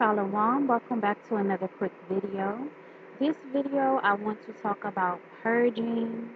Shalom, welcome back to another quick video. This video I want to talk about purging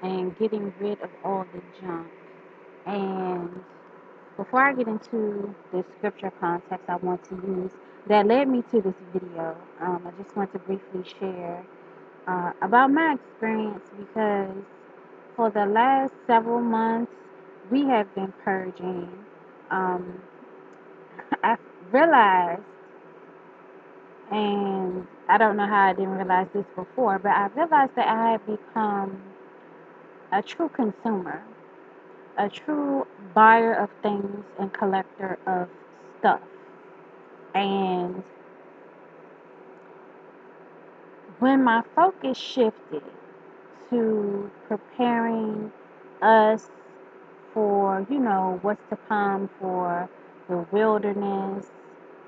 and getting rid of all the junk. And before I get into the scripture context I want to use that led me to this video, I just want to briefly share about my experience because for the last several months we have been purging. Um, I realized, and I don't know how I didn't realize this before, but I realized that I had become a true consumer, a true buyer of things and collector of stuff. And when my focus shifted to preparing us for, what's to come, for the wilderness,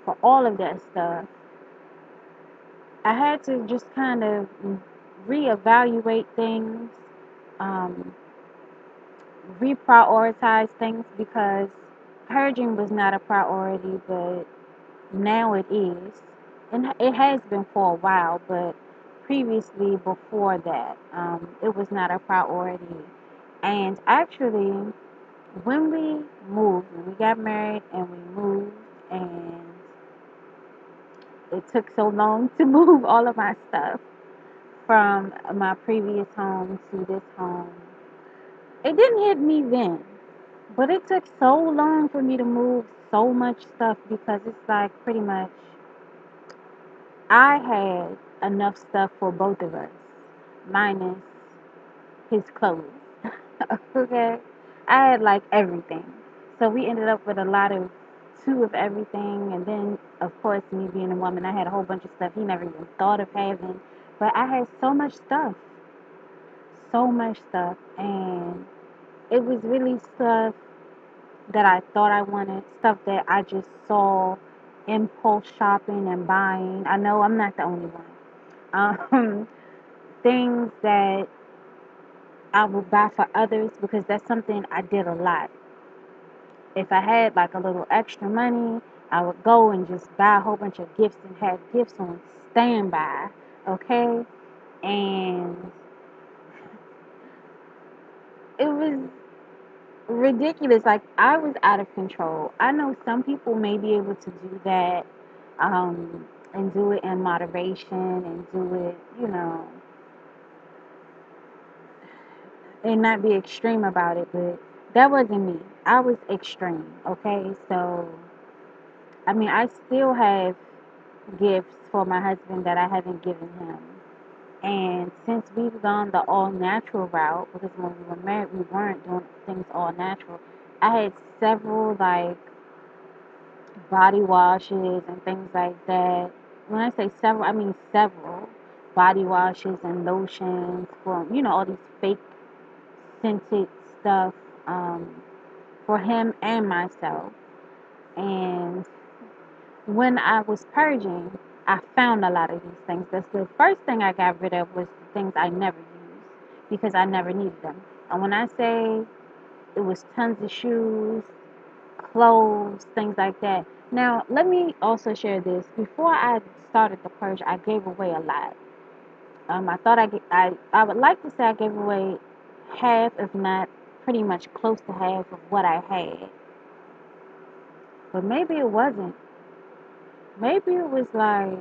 for all of that stuff, I had to just kind of reevaluate things, um, reprioritize things because purging was not a priority, but now it is. And it has been for a while, but previously, before that, it was not a priority. And actually, when we got married and we moved, and it took so long to move all of my stuff from my previous home to this home. It didn't hit me then, but it took so long for me to move so much stuff because it's like pretty much I had enough stuff for both of us, minus his clothes. Okay? I had like everything. So we ended up with a lot of two of everything, and then of course me being a woman, I had a whole bunch of stuff he never even thought of having. But I had so much stuff, and it was really stuff that I thought I wanted, stuff that I just saw impulse shopping and buying. I know I'm not the only one. Um, things that I would buy for others because that's something I did a lot. If I had like a little extra money, I would go and just buy a whole bunch of gifts and have gifts on standby, okay? And it was ridiculous. Like, I was out of control. I know some people may be able to do that, and do it in moderation and do it, and not be extreme about it, but that wasn't me. I was extreme, okay? So, I mean, I still have gifts for my husband that I haven't given him. And since we've gone the all natural route, because when we were married, we weren't doing things all natural, I had several, like, body washes and things like that. When I say several, I mean several body washes and lotions from, all these fake scented stuff, um, for him and myself. And when I was purging, I found a lot of these things. That's the first thing I got rid of was the things I never used because I never needed them. And when I say it was tons of shoes, clothes, things like that. Now, let me also share this. Before I started the purge, I gave away a lot. I thought I would like to say I gave away half, if not pretty much close to half of what I had. But maybe it wasn't. Maybe it was like,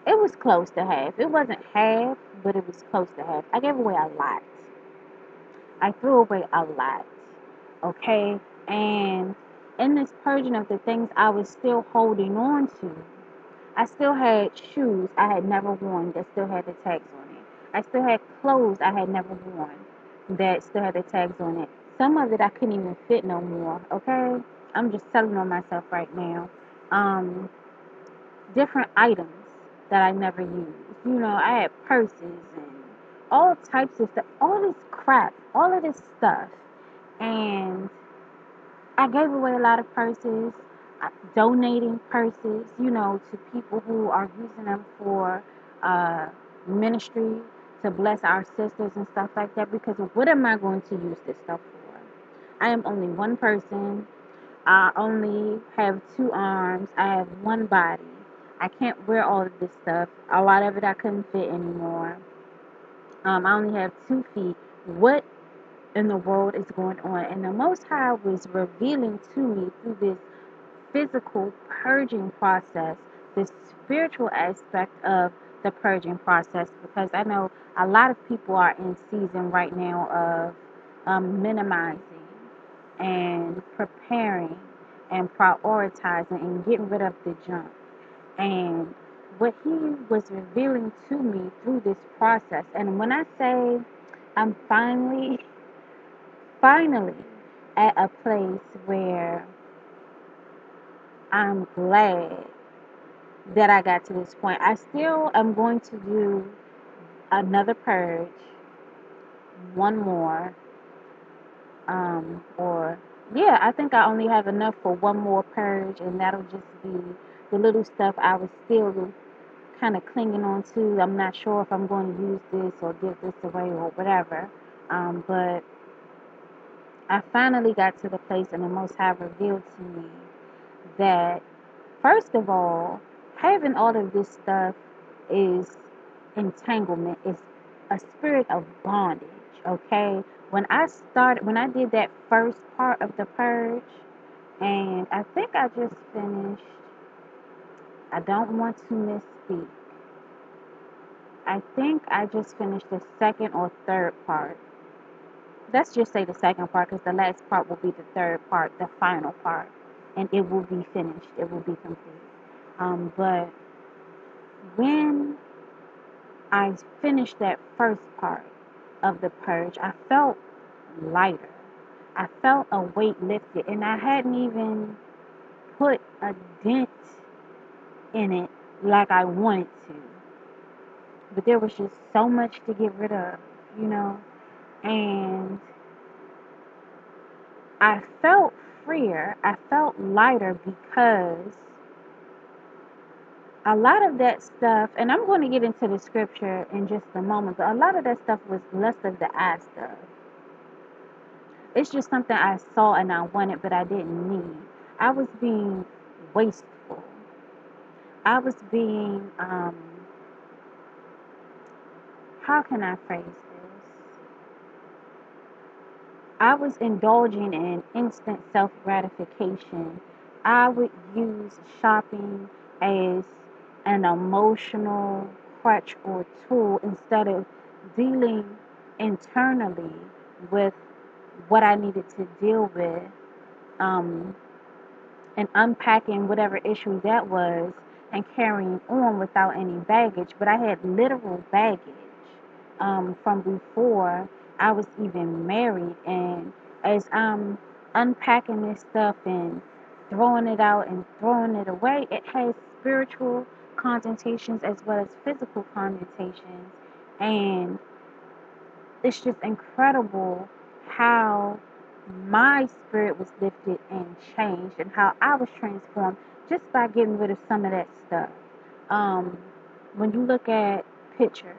it was close to half. It wasn't half, but it was close to half. I gave away a lot. I threw away a lot. Okay? And in this purging of the things I was still holding on to, I still had shoes I had never worn that still had the tags on it. I still had clothes I had never worn that still had the tags on it. Some of it I couldn't even fit no more. Okay? I'm just telling on myself right now. Um, Different items that I never used. I had purses and all types of stuff, all this crap, all of this stuff. And I gave away a lot of purses, donating purses, to people who are using them for uh, ministry, to bless our sisters and stuff like that. Because what am I going to use this stuff for? I am only one person. I only have 2 arms. I have one body. I can't wear all of this stuff. A lot of it I couldn't fit anymore. I only have 2 feet. What in the world is going on? And the Most High was revealing to me through this physical purging process, the spiritual aspect of the purging process, because I know a lot of people are in season right now of minimizing and preparing and prioritizing and getting rid of the junk. And what he was revealing to me through this process, and when I say I'm finally at a place where I'm glad that I got to this point. I still am going to do another purge, one more, or yeah, I think I only have enough for one more purge, and that'll just be the little stuff I was still kind of clinging on to. I'm not sure if I'm going to use this or give this away or whatever, but I finally got to the place, and the Most High revealed to me that first of all, having all of this stuff is entanglement. It's a spirit of bondage. Okay. When I did that first part of the purge, and I think I just finished, I don't want to misspeak. I think I just finished the second or third part. Let's just say the second part because the last part will be the third part, the final part, and it will be finished. It will be complete. But when I finished that first part of the purge, I felt lighter. I felt a weight lifted, and I hadn't even put a dent in it like I wanted to. But there was just so much to get rid of, you know, and I felt freer. I felt lighter because a lot of that stuff, and I'm going to get into the scripture in just a moment, but a lot of that stuff was less of the eye stuff. It's just something I saw and I wanted, but I didn't need. I was being wasteful. I was being, how can I phrase this? I was indulging in instant self gratification. I would use shopping as an emotional crutch or tool instead of dealing internally with what I needed to deal with, um, and unpacking whatever issue that was and carrying on without any baggage. But I had literal baggage from before I was even married. And as I'm unpacking this stuff and throwing it out and throwing it away, it has spiritual connotations as well as physical connotations. And it's just incredible how my spirit was lifted and changed and how I was transformed just by getting rid of some of that stuff. Um, when you look at pictures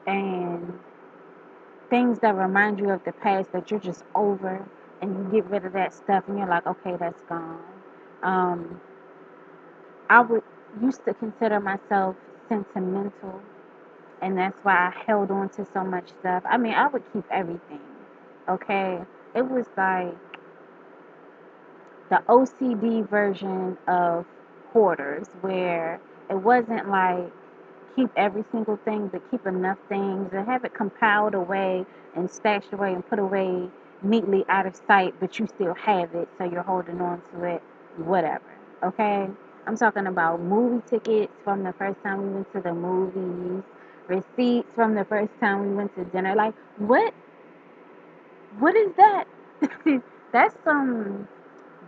and things that remind you of the past that you're just over, and you get rid of that stuff and you're like, okay, that's gone. Um, I would used to consider myself sentimental, and that's why I held on to so much stuff. I mean, I would keep everything. Okay, it was like the OCD version of hoarders, where it wasn't like keep every single thing, but keep enough things and have it compiled away and stashed away and put away neatly out of sight, but you still have it, so you're holding on to it, whatever. Okay, I'm talking about movie tickets from the first time we went to the movies, receipts from the first time we went to dinner. Like, what is that? That's some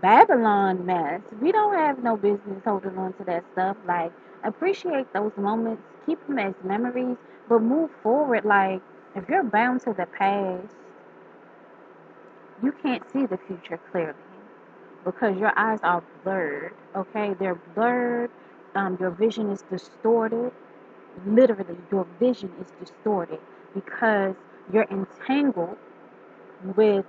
Babylon mess. We don't have no business holding on to that stuff. Like, appreciate those moments, keep them as memories, but move forward. Like, if you're bound to the past, you can't see the future clearly because your eyes are blurred. Okay, they're blurred. Your vision is distorted. Literally, your vision is distorted because you're entangled with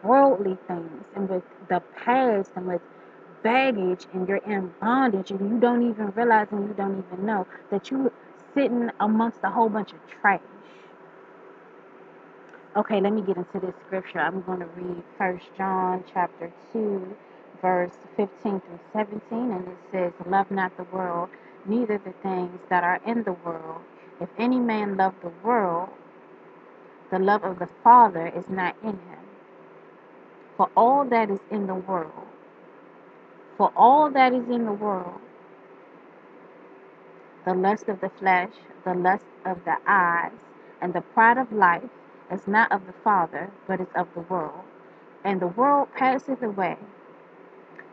worldly things and with the past and with baggage, and you're in bondage and you don't even realize and you don't even know that you're sitting amongst a whole bunch of trash. Okay, let me get into this scripture. I'm going to read First John chapter 2, verse 15 through 17, and it says, "Love not the world, neither the things that are in the world. If any man love the world, the love of the Father is not in him. For all that is in the world, for all that is in the world, the lust of the flesh, the lust of the eyes, and the pride of life is not of the Father, but is of the world. And the world passeth away,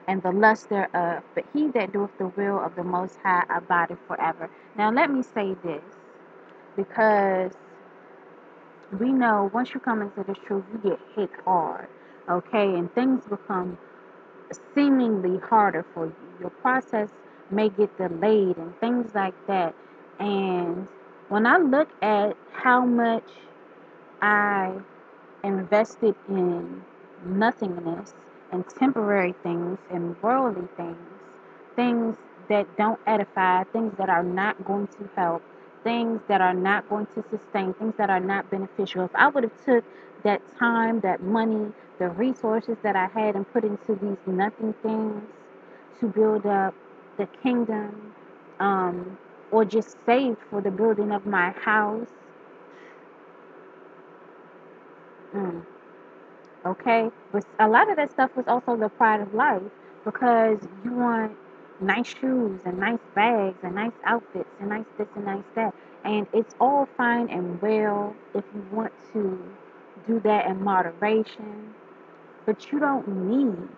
and the lust thereof, but he that doeth the will of the Most High abideth forever." Now let me say this, because we know once you come into this truth, you get hit hard, okay? And things become seemingly harder for you. Your process may get delayed and things like that. And when I look at how much I invested in nothingness and temporary things and worldly things, things that don't edify, things that are not going to help, things that are not going to sustain, things that are not beneficial. If I would have took that time, that money, the resources that I had and put into these nothing things to build up the kingdom, or just saved for the building of my house, mm, okay? But a lot of that stuff was also the pride of life, because you want nice shoes and nice bags and nice outfits and nice this and nice that. And it's all fine and well if you want to do that in moderation, but you don't need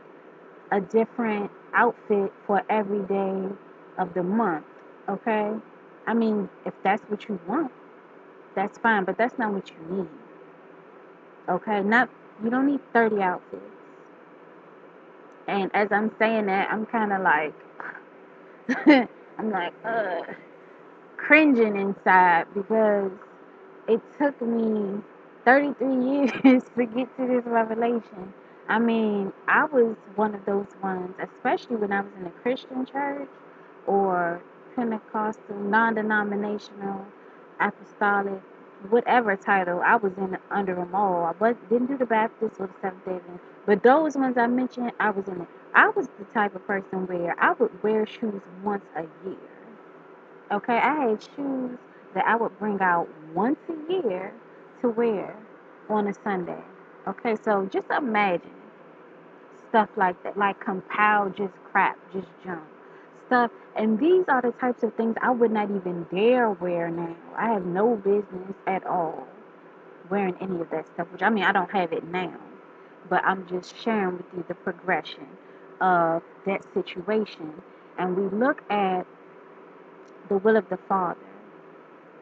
a different outfit for every day of the month, okay? I mean, if that's what you want, that's fine, but that's not what you need, okay? Not, you don't need 30 outfits. And as I'm saying that, I'm kind of like, I'm like, cringing inside, because it took me 33 years to get to this revelation. I mean, I was one of those ones, especially when I was in a Christian church or Pentecostal, non-denominational, apostolic, whatever title. I was in under them all. Didn't do the Baptist or the Seventh Day Adventist, but those ones I mentioned, I was in it. I was the type of person where I would wear shoes once a year. Okay, I had shoes that I would bring out once a year to wear on a Sunday. Okay, so just imagine stuff like that, like compiled just crap, just junk stuff. And these are the types of things I would not even dare wear now. I have no business at all wearing any of that stuff, which I mean, I don't have it now, but I'm just sharing with you the progression of that situation. And we look at the will of the Father.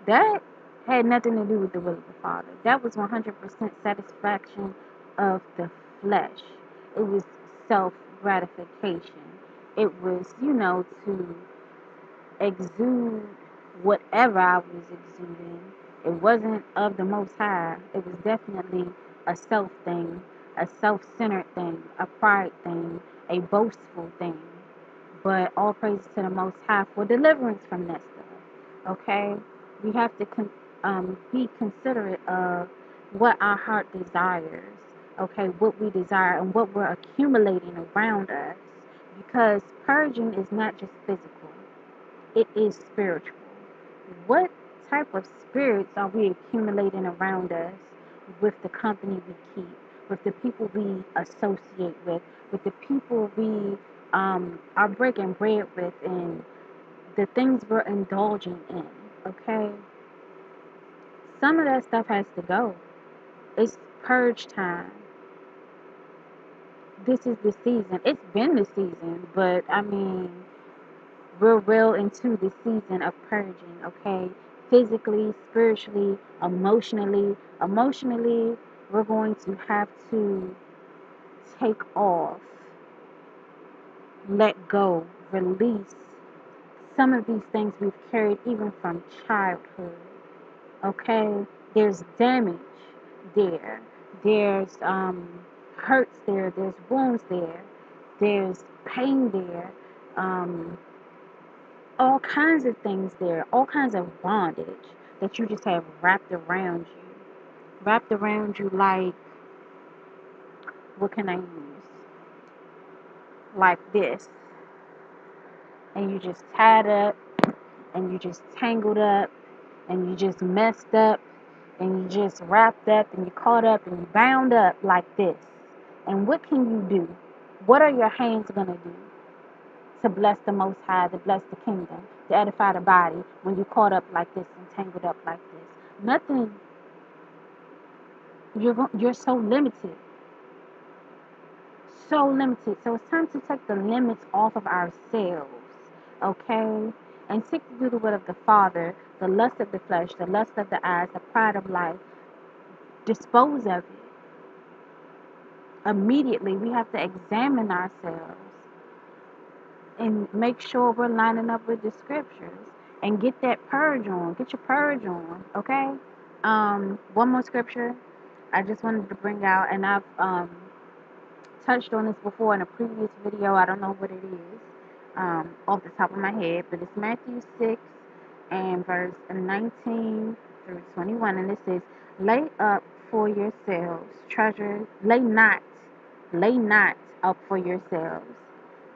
That had nothing to do with the will of the Father. That was 100% satisfaction of the flesh. It was self gratification. It was, to exude whatever I was exuding. It wasn't of the Most High. It was definitely a self thing, a self centered thing, a pride thing, a boastful thing. But all praise to the Most High for deliverance from that stuff. Okay? We have to be considerate of what our heart desires. Okay? What we desire and what we're accumulating around us. Because purging is not just physical, it is spiritual. What type of spirits are we accumulating around us with the company we keep, with the people we associate with the people we are breaking bread with, and the things we're indulging in? Okay? Some of that stuff has to go. It's purge time. This is the season. It's been the season, but I mean, we're well into the season of purging, okay? Physically, spiritually, emotionally. Emotionally, we're going to have to take off, let go, release some of these things we've carried even from childhood, okay? There's damage there. There's hurts there, there's wounds there, there's pain there, um, all kinds of things there, all kinds of bondage that you just have wrapped around you. Wrapped around you like, what can I use? Like this. And you just tied up, and you just tangled up, and you just messed up, and you just wrapped up, and you caught up, and you bound up like this. And what can you do? What are your hands going to do to bless the Most High, to bless the kingdom, to edify the body when you caught up like this and tangled up like this? Nothing. You're so limited. So limited. So it's time to take the limits off of ourselves, okay? And seek to do the will of the Father, the lust of the flesh, the lust of the eyes, the pride of life. Dispose of it. Immediately, we have to examine ourselves and make sure we're lining up with the scriptures and get that purge on. Get your purge on, okay? One more scripture I just wanted to bring out, and I've touched on this before in a previous video. I don't know what it is off the top of my head, but it's Matthew 6 and verse 19 through 21, and it says, "Lay up for yourselves treasures, lay not up for yourselves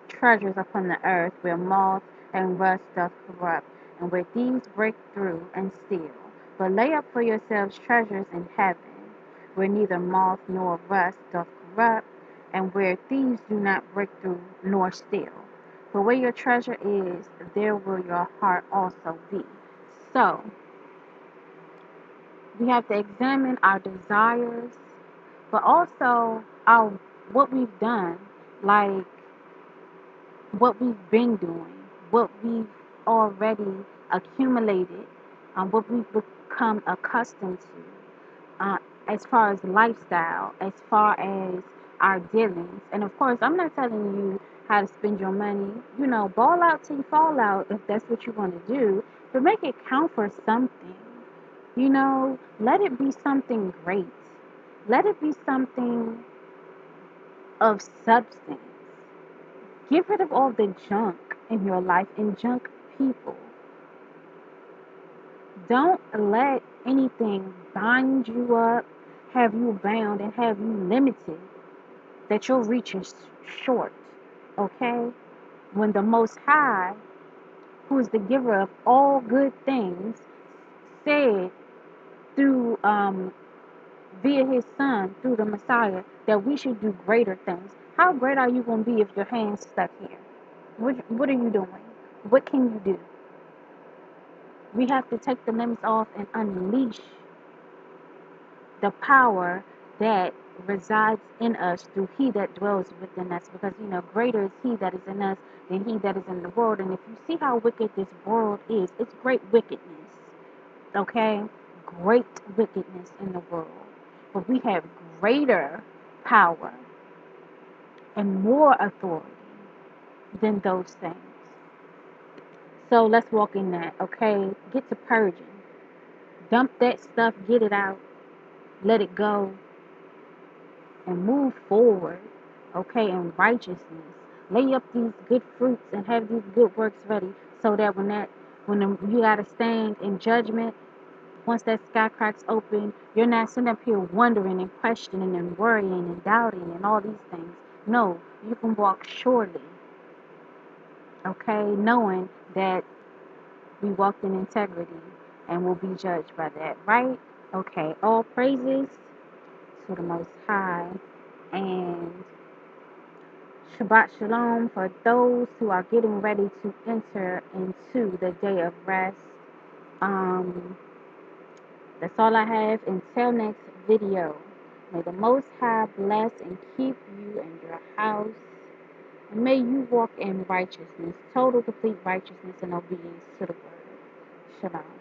treasures upon the earth, where moth and rust doth corrupt, and where thieves break through and steal. But lay up for yourselves treasures in heaven, where neither moth nor rust doth corrupt, and where thieves do not break through nor steal. For where your treasure is, there will your heart also be." So, we have to examine our desires, but also our what we've done, like what we've been doing, what we've already accumulated, what we've become accustomed to, as far as lifestyle, as far as our dealings. And of course, I'm not telling you how to spend your money. Ball out till you fall out if that's what you want to do, but make it count for something. Let it be something great. Let it be something of substance. Get rid of all the junk in your life and junk people. Don't let anything bind you up, have you bound, and have you limited, that your reach is short. Okay? When the Most High, who is the giver of all good things, said through via his son, through the Messiah, that we should do greater things. How great are you going to be if your hand's stuck here? What are you doing? What can you do? We have to take the limits off and unleash the power that resides in us through he that dwells within us. Because, greater is he that is in us than he that is in the world. And if you see how wicked this world is, it's great wickedness. Okay? Great wickedness in the world. But we have greater power and more authority than those things. So let's walk in that, okay? Get to purging. Dump that stuff, get it out, let it go, and move forward, okay, in righteousness. Lay up these good fruits and have these good works ready, so that you gotta stand in judgment, once that sky cracks open, you're not sitting up here wondering and questioning and worrying and doubting and all these things. No, you can walk surely, okay, knowing that we walked in integrity and will be judged by that, right? Okay, all praises to the Most High, and Shabbat Shalom for those who are getting ready to enter into the day of rest. That's all I have. Until next video, may the Most High bless and keep you and your house, and may you walk in righteousness, total complete righteousness and obedience to the word. Shalom.